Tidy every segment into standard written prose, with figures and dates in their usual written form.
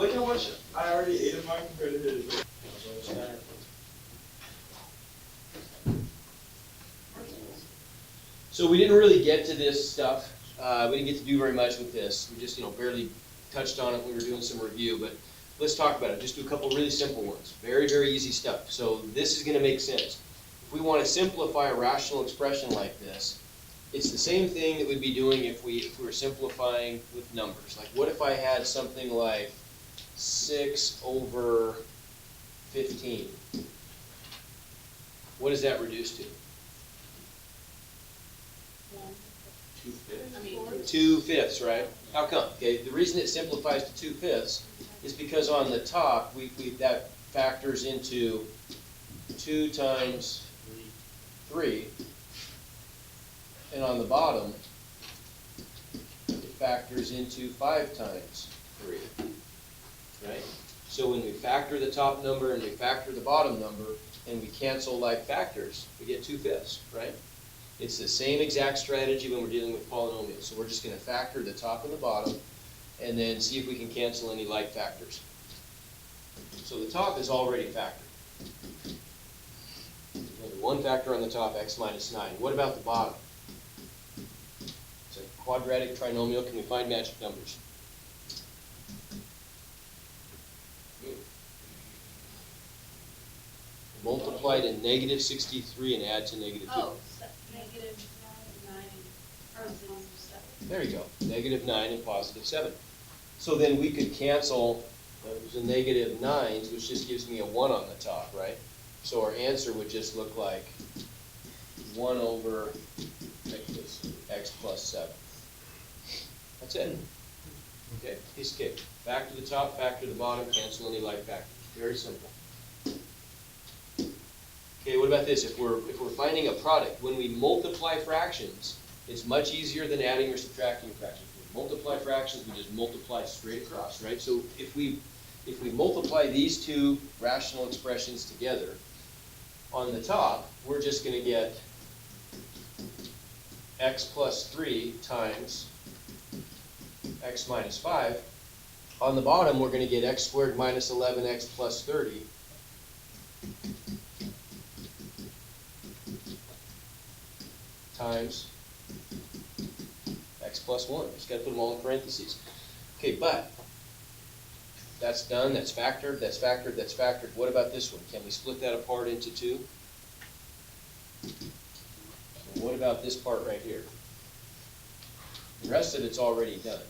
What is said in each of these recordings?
Look how much I already ate of mine compared to his. So we didn't really get to this stuff. We didn't get to do very much with this. We just, barely touched on it when we were doing some review, but let's talk about it. Just do a couple really simple ones. Very, very easy stuff. So this is gonna make sense. If we wanna simplify a rational expression like this, it's the same thing that we'd be doing if we were simplifying with numbers. Like what if I had something like 6 over 15? What does that reduce to? 2/5, right? How come? Okay, the reason it simplifies to 2/5 is because on the top, that factors into 2 times 3, and on the bottom, it factors into 5 times 3, right? So when we factor the top number and we factor the bottom number, and we cancel like factors, we get 2/5, right? It's the same exact strategy when we're dealing with polynomials. So we're just going to factor the top and the bottom, and then see if we can cancel any like factors. So the top is already factored. One factor on the top, x minus 9. What about the bottom? It's a quadratic trinomial. Can we find magic numbers? Multiply to negative 63 and add to negative 2. Oh, negative 9 or positive 7. There you go, negative 9 and positive 7. So then we could cancel the negative 9s, which just gives me a 1 on the top, right? So our answer would just look like 1 over x plus 7. That's it. Okay, piece of cake. Factor the top, factor the bottom, cancel any like factors. Very simple. Okay, what about this? If we're finding a product, when we multiply fractions, it's much easier than adding or subtracting fractions. When we multiply fractions, we just multiply straight across, right? So if we multiply these two rational expressions together, on the top, we're just going to get x plus 3 times x minus 5. On the bottom, we're going to get x squared minus 11x plus 30. Times x plus 1. Just got to put them all in parentheses. Okay, but that's done, that's factored, that's factored, that's factored. What about this one? Can we split that apart into 2? So what about this part right here? The rest of it's already done.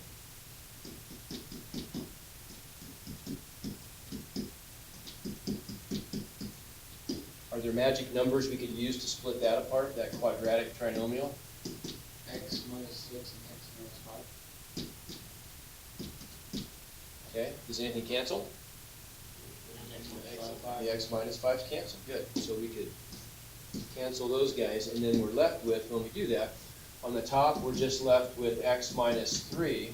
Are there magic numbers we could use to split that apart, that quadratic trinomial? X minus 6 and x minus 5. Okay, does anything cancel? X minus 5. The x minus 5's cancel, good. So we could cancel those guys, and then we're left with, when we do that, on the top we're just left with x minus 3.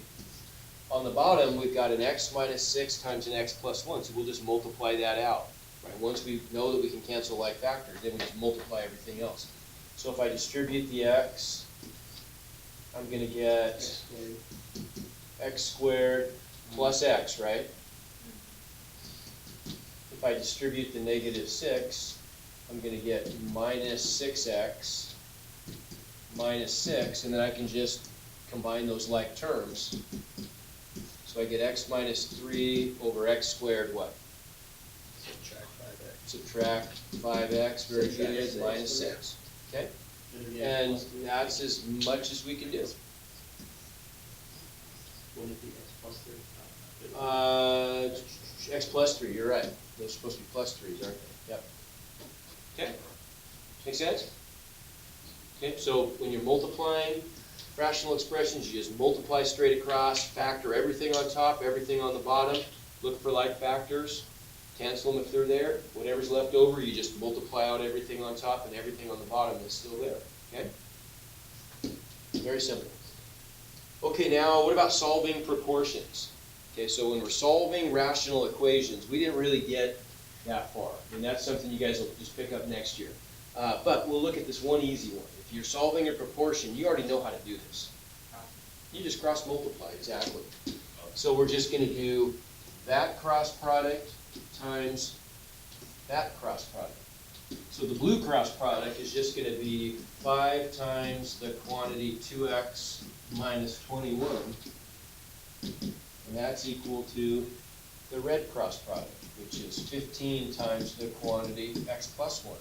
On the bottom we've got an x minus 6 times an x plus 1, so we'll just multiply that out. Right? Once we know that we can cancel like factors, then we just multiply everything else. So if I distribute the x, I'm going to get x squared plus x, right? If I distribute the negative 6, I'm going to get minus 6x minus 6, and then I can just combine those like terms. So I get x minus 3 over x squared what? Subtract 5x, very good, minus 6. Okay? And that's as much as we can do. Wouldn't it be x plus 3? X plus 3, you're right. Those are supposed to be plus 3s, aren't they? Yep. Okay? Make sense? Okay, so when you're multiplying rational expressions, you just multiply straight across, factor everything on top, everything on the bottom, look for like factors, cancel them if they're there. Whatever's left over, you just multiply out everything on top and everything on the bottom is still there. Okay? Very simple. Okay, now what about solving proportions? Okay, so when we're solving rational equations, we didn't really get that far. And that's something you guys will just pick up next year. But we'll look at this one easy one. If you're solving a proportion, you already know how to do this. You just cross multiply, exactly. So we're just going to do that cross product times that cross product. So the blue cross product is just gonna be 5 times the quantity 2x minus 21. And that's equal to the red cross product, which is 15 times the quantity x plus 1.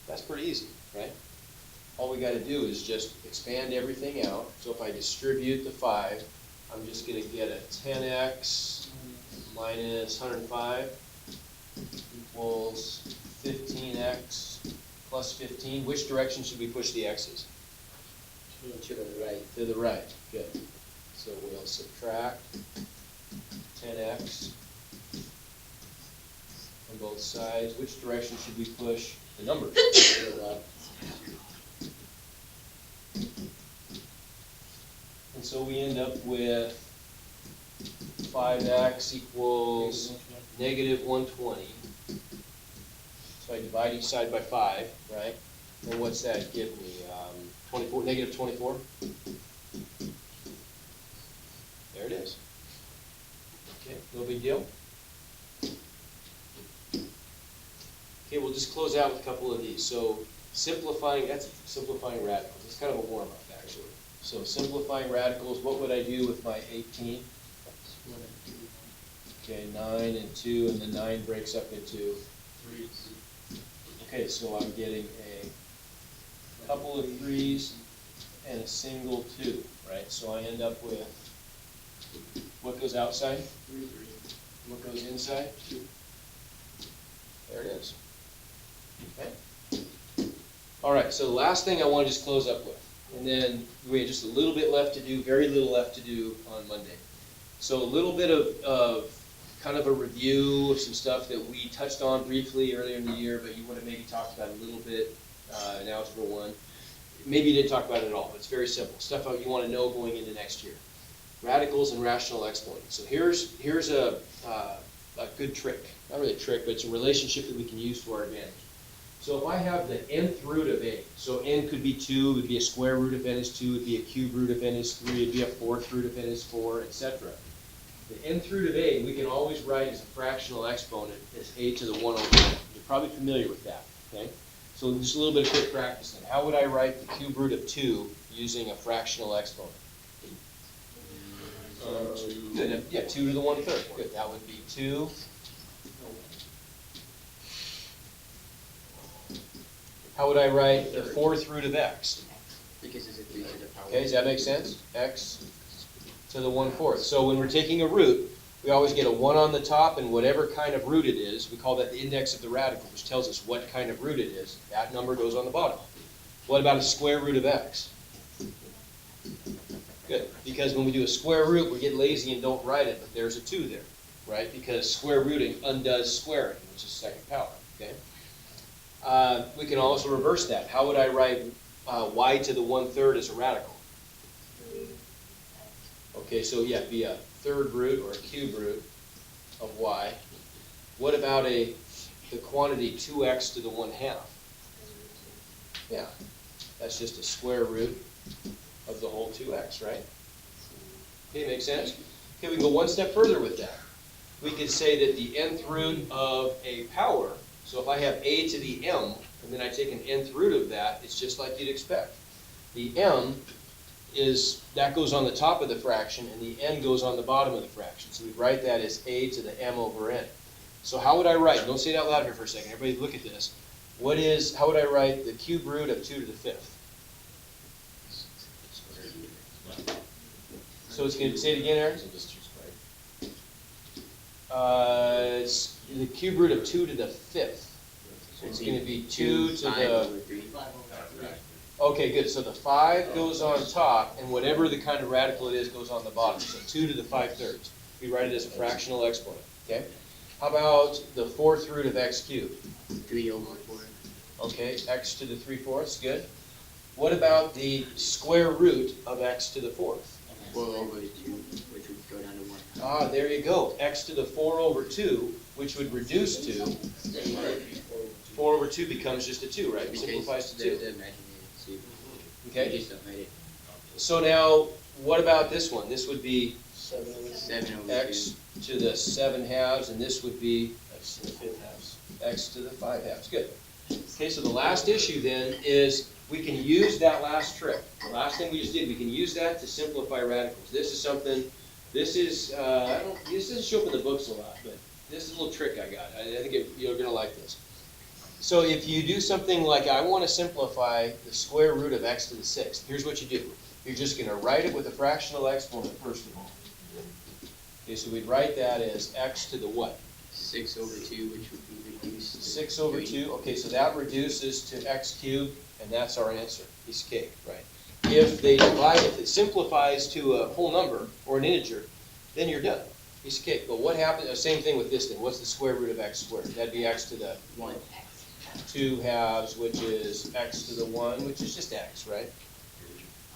That's pretty easy, right? All we gotta do is just expand everything out. So if I distribute the 5, I'm just gonna get a 10x minus 105 equals 15x plus 15. Which direction should we push the x's? To the right. To the right, good. So we'll subtract 10x on both sides. Which direction should we push the numbers? To the left. And so we end up with 5x equals negative 120. So I divide each side by 5, right? And what's that give me? 24, negative 24? There it is. Okay, no big deal. Okay, we'll just close out with a couple of these. So simplifying, that's simplifying radicals. It's kind of a warm-up, actually. So simplifying radicals, what would I do with my 18? Okay, 9 and 2, and the 9 breaks up into 3. Okay, so I'm getting a couple of 3s and a single 2, right? So I end up with, what goes outside? 3. What goes inside? 2. There it is. Okay. All right, so the last thing I want to just close up with, and then we have just a little bit left to do, very little left to do on Monday. So a little bit of kind of a review of some stuff that we touched on briefly earlier in the year, but you would have maybe talked about a little bit in Algebra 1. Maybe you didn't talk about it at all, but it's very simple. Stuff you want to know going into next year. Radicals and rational exponents. So here's a good trick. Not really a trick, but it's a relationship that we can use to our advantage. So if I have the nth root of a, so n could be 2, it would be a square root if n is 2, it would be a cube root if n is 3, it would be a fourth root if n is 4, etc. The nth root of a, we can always write as a fractional exponent as a to the 1 over n. You're probably familiar with that, okay? So just a little bit of quick practice then. How would I write the cube root of 2 using a fractional exponent? Good, yeah, 2 to the 1/3. Good, that would be 2. How would I write the fourth root of x? Because it's a 3 to the power. Okay, does that make sense? X to the 1/4. So when we're taking a root, we always get a 1 on the top, and whatever kind of root it is, we call that the index of the radical, which tells us what kind of root it is. That number goes on the bottom. What about a square root of x? Good, because when we do a square root, we get lazy and don't write it, but there's a 2 there, right? Because square rooting undoes squaring, which is second power, okay? We can also reverse that. How would I write y to the 1/3 as a radical? Okay, so yeah, it'd be a third root or a cube root of y. What about the quantity 2x to the 1/2? Yeah, that's just a square root of the whole 2x, right? Okay, makes sense? Okay, we can go one step further with that. We could say that the nth root of a power, so if I have a to the m, and then I take an nth root of that, it's just like you'd expect. The m that goes on the top of the fraction, and the n goes on the bottom of the fraction. So we write that as a to the m over n. So how would I write, don't say it out loud here for a second, everybody look at this. How would I write the cube root of 2 to the 5th? So it's going to, say it again, Aaron? It's the cube root of 2 to the 5th. So it's going to be 2 to the... Okay, good. So the 5 goes on top, and whatever the kind of radical it is goes on the bottom. So 2 to the 5/3. We write it as a fractional exponent, okay? How about the fourth root of x cubed? 3 over 4. Okay, x to the 3/4, good. What about the square root of x to the 4th? 4 over 2, which would go down to 1. Ah, there you go. X to the 4 over 2, which would reduce to 4 over 2 becomes just a 2, right? It simplifies to 2. There's the imaginary Okay. You just don't write it. So now, what about this one? This would be 7 over x to the 7 halves, and this would be x to the 5 halves. X to the 5 halves, good. Okay, so the last issue then is we can use that last trick. The last thing we just did, we can use that to simplify radicals. This is something, this is, this doesn't show up in the books a lot, but this is a little trick I got. I think you're gonna like this. So if you do something like, I want to simplify the square root of x to the 6th, here's what you do. You're just gonna write it with a fractional exponent first of all. Okay, so we'd write that as x to the what? 6 over 2, which would be reduced to 6 over 3. 2, okay, so that reduces to x cubed, and that's our answer, piece of cake, right? If they divide, if it simplifies to a whole number or an integer, then you're done, piece of cake. But what happens, same thing with this thing, what's the square root of x squared? That'd be x to the 1. 2 halves, which is x to the 1, which is just x, right?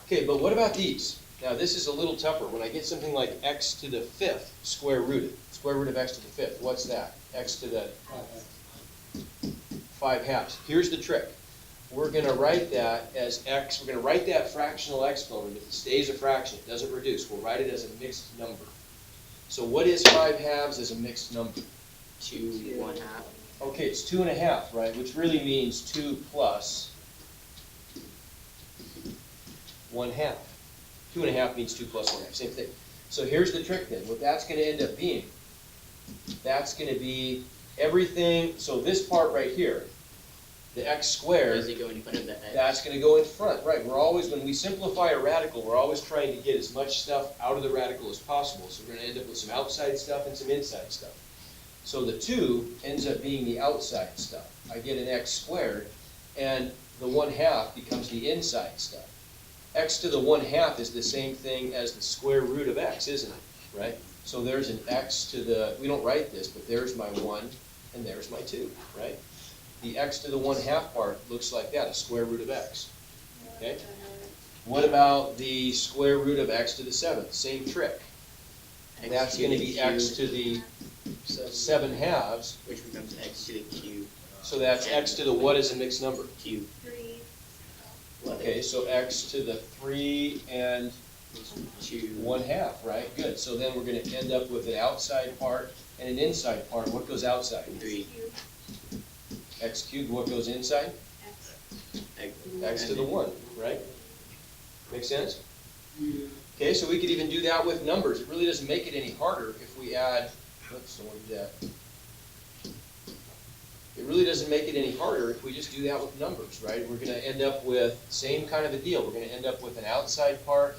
Okay, but what about these? Now, this is a little tougher. When I get something like x to the 5th square rooted, square root of x to the 5th, what's that? X to the 5 halves. Here's the trick. We're going to write that as x. We're going to write that fractional exponent. If it stays a fraction, it doesn't reduce. We'll write it as a mixed number. So what is 5 halves as a mixed number? 2, 1 half. Okay, it's 2 1/2, right? Which really means 2 plus 1/2. 2 1/2 means 2 plus 1/2, same thing. So here's the trick then. What that's going to end up being, that's going to be everything, so this part right here, the x squared, Does it go in front of the x? that's going to go in front, right? We're always, when we simplify a radical, we're always trying to get as much stuff out of the radical as possible. So we're going to end up with some outside stuff and some inside stuff. So the 2 ends up being the outside stuff. I get an x squared, and the 1/2 becomes the inside stuff. X to the 1/2 is the same thing as the square root of x, isn't it? Right? So there's an x to the, we don't write this, but there's my 1, and there's my 2, right? The x to the 1/2 part looks like that, a square root of x. Okay? What about the square root of x to the 7th? Same trick. X That's to going to the be cube, x to the 7 halves. which becomes x to the cube. So that's x to the what is a mixed number? Cube. 3, Okay, so x to the 3 and 2. 1/2, right? Good. So then we're going to end up with an outside part and an inside part. What goes outside? 3. cube, X cubed. What goes inside? x. X to the 1, right? Make sense? Okay, so we could even do that with numbers. It really doesn't make it any harder if we add, oops, don't want to do that. It really doesn't make it any harder if we just do that with numbers, right? We're going to end up with the same kind of a deal. We're going to end up with an outside part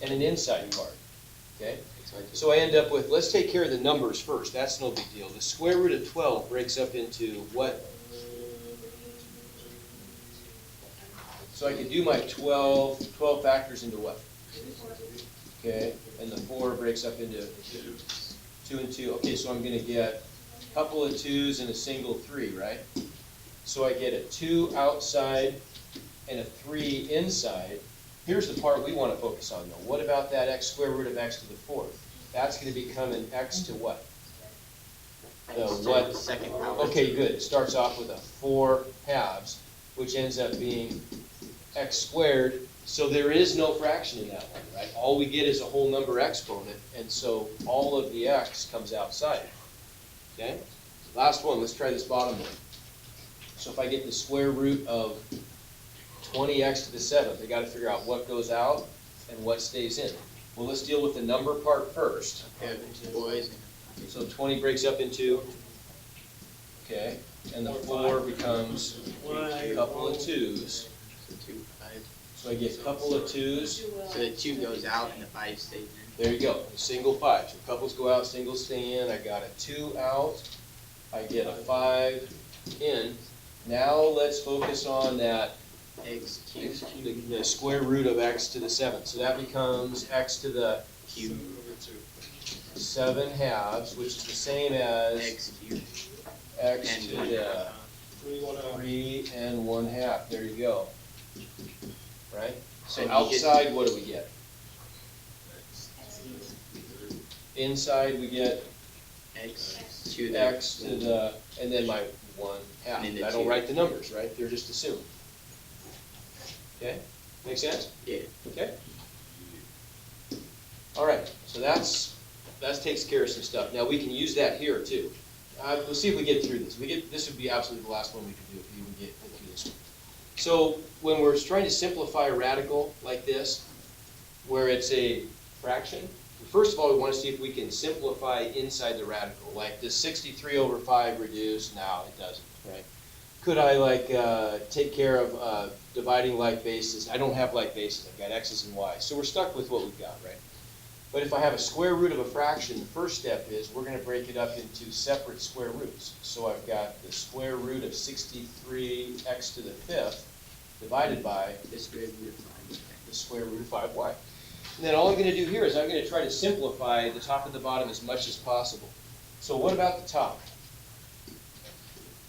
and an inside part, okay? So I end up with, let's take care of the numbers first. That's no big deal. The square root of 12 breaks up into what? So I could do my 12 factors into what? Okay, and the 4 breaks up into 2 and 2. Okay, so I'm going to get a couple of 2's and a single 3, right? So I get a 2 outside and a 3 inside. Here's the part we want to focus on, though. What about that x square root of x to the 4th? That's going to become an x to what? X to what? the second power. Okay, good. It starts off with a 4 halves, which ends up being x squared. So there is no fraction in that one, right? All we get is a whole number exponent, and so all of the x comes outside. Okay? Last one, let's try this bottom one. So if I get the square root of 20x to the 7th, I got to figure out what goes out and what stays in. Well, let's deal with the number part first. Okay, boys. So 20 breaks up into, okay, and the 4 becomes a couple of 2's. So 2, 5. So I get a couple of 2's. So the 2 goes out and the 5 stays in. There you go, single 5. So couples go out, singles stay in. I got a 2 out. I get a 5 in. Now let's focus on that, X cubed. the square root of x to the 7th. So that becomes x to the Cube. 7 halves, which is the same as X cubed. x And to 1 the half. 3 and 1/2. There you go. Right? So And you get- outside, what do we get? Inside, we get X to the x to the, and then my 1/2. And then the I don't 2. write the numbers, right? They're just assumed. Okay? Make sense? Yeah. Okay? All right, so that takes care of some stuff. Now, we can use that here too. We'll see if we get through this. This would be absolutely the last one we could do if we even get through this one. So when we're trying to simplify a radical like this, where it's a fraction, first of all, we want to see if we can simplify inside the radical. Like does 63 over 5 reduce? No, it doesn't, right? Could I take care of dividing like bases? I don't have like bases. I've got x's and y's. So we're stuck with what we've got, right? But if I have a square root of a fraction, the first step is we're going to break it up into separate square roots. So I've got the square root of 63x to the 5th divided by The square root of 5. the square root of 5y. And then all I'm going to do here is I'm going to try to simplify the top and the bottom as much as possible. So what about the top?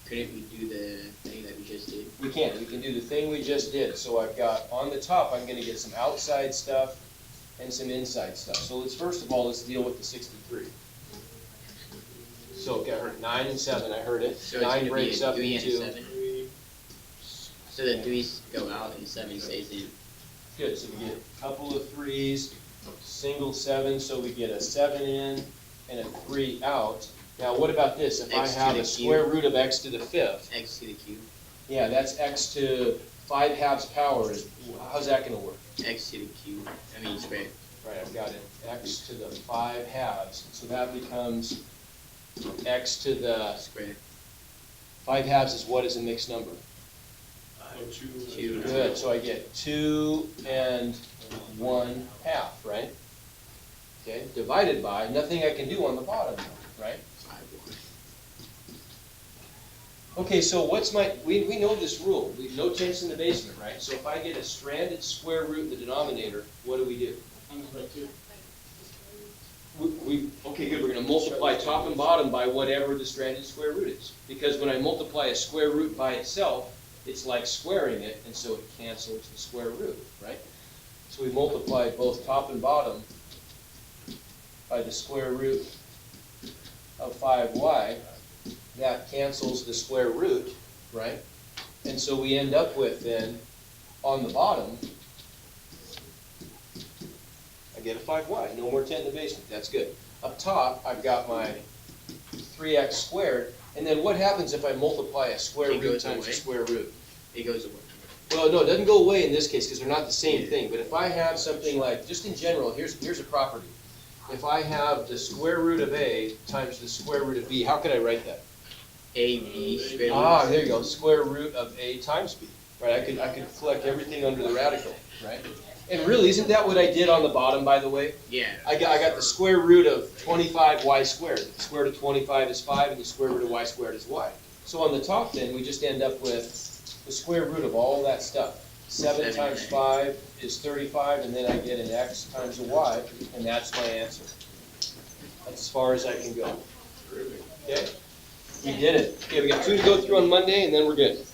Couldn't we do the thing that we just did? We can. We can do the thing we just did. So I've got on the top, I'm going to get some outside stuff and some inside stuff. So let's let's deal with the 63. So okay, I heard 9 and 7. I heard it. So it's 9 gonna breaks be a up 3 and a into 7. So the 3's go out and 7 stays in. good. So we get a couple of 3's, single 7. So we get a 7 in and a 3 out. Now what about this? If I X to have the a square cube. root of x to the 5th, X to the cube. yeah, that's x to 5 halves power. How's that going to work? X to the cube. I mean square. Right, I've got it, x to the 5 halves, so that becomes x to the, Square. 5 halves is what is a mixed number? Two. Good, so I get 2 and 1 half, right? Okay, divided by, nothing I can do on the bottom, right? 5, 1. Okay, so what's we know this rule, no tense in the basement, right? So if I get a stranded square root in the denominator, what do? Okay, good, we're going to multiply top and bottom by whatever the stranded square root is. Because when I multiply a square root by itself, it's like squaring it, and so it cancels the square root, right? So we multiply both top and bottom by the square root of 5y. That cancels the square root, right? And so we end up with then, on the bottom, I get a 5y, no more 10 in the basement, that's good. Up top, I've got my 3x squared, and then what happens if I multiply a square It root goes times a away. square root? It goes away. Well, no, it doesn't go away in this case, because they're not the same thing, but if I have something like, just in general, here's a property. If I have the square root of a times the square root of b, how could I write that? AB square root. Ah, there you go, square root of a times b, right? I could collect everything under the radical, right? And really, isn't that what I did on the bottom, by the way? Yeah. I got the square root of 25y squared. The square root of 25 is 5, and the square root of y squared is y. So on the top then, we just end up with the square root of all that stuff. 7 times 5 is 35, and then I get an x times a y, and that's my answer. That's as far as I can go. Okay? We did it. Okay, we got 2 to go through on Monday, and then we're good.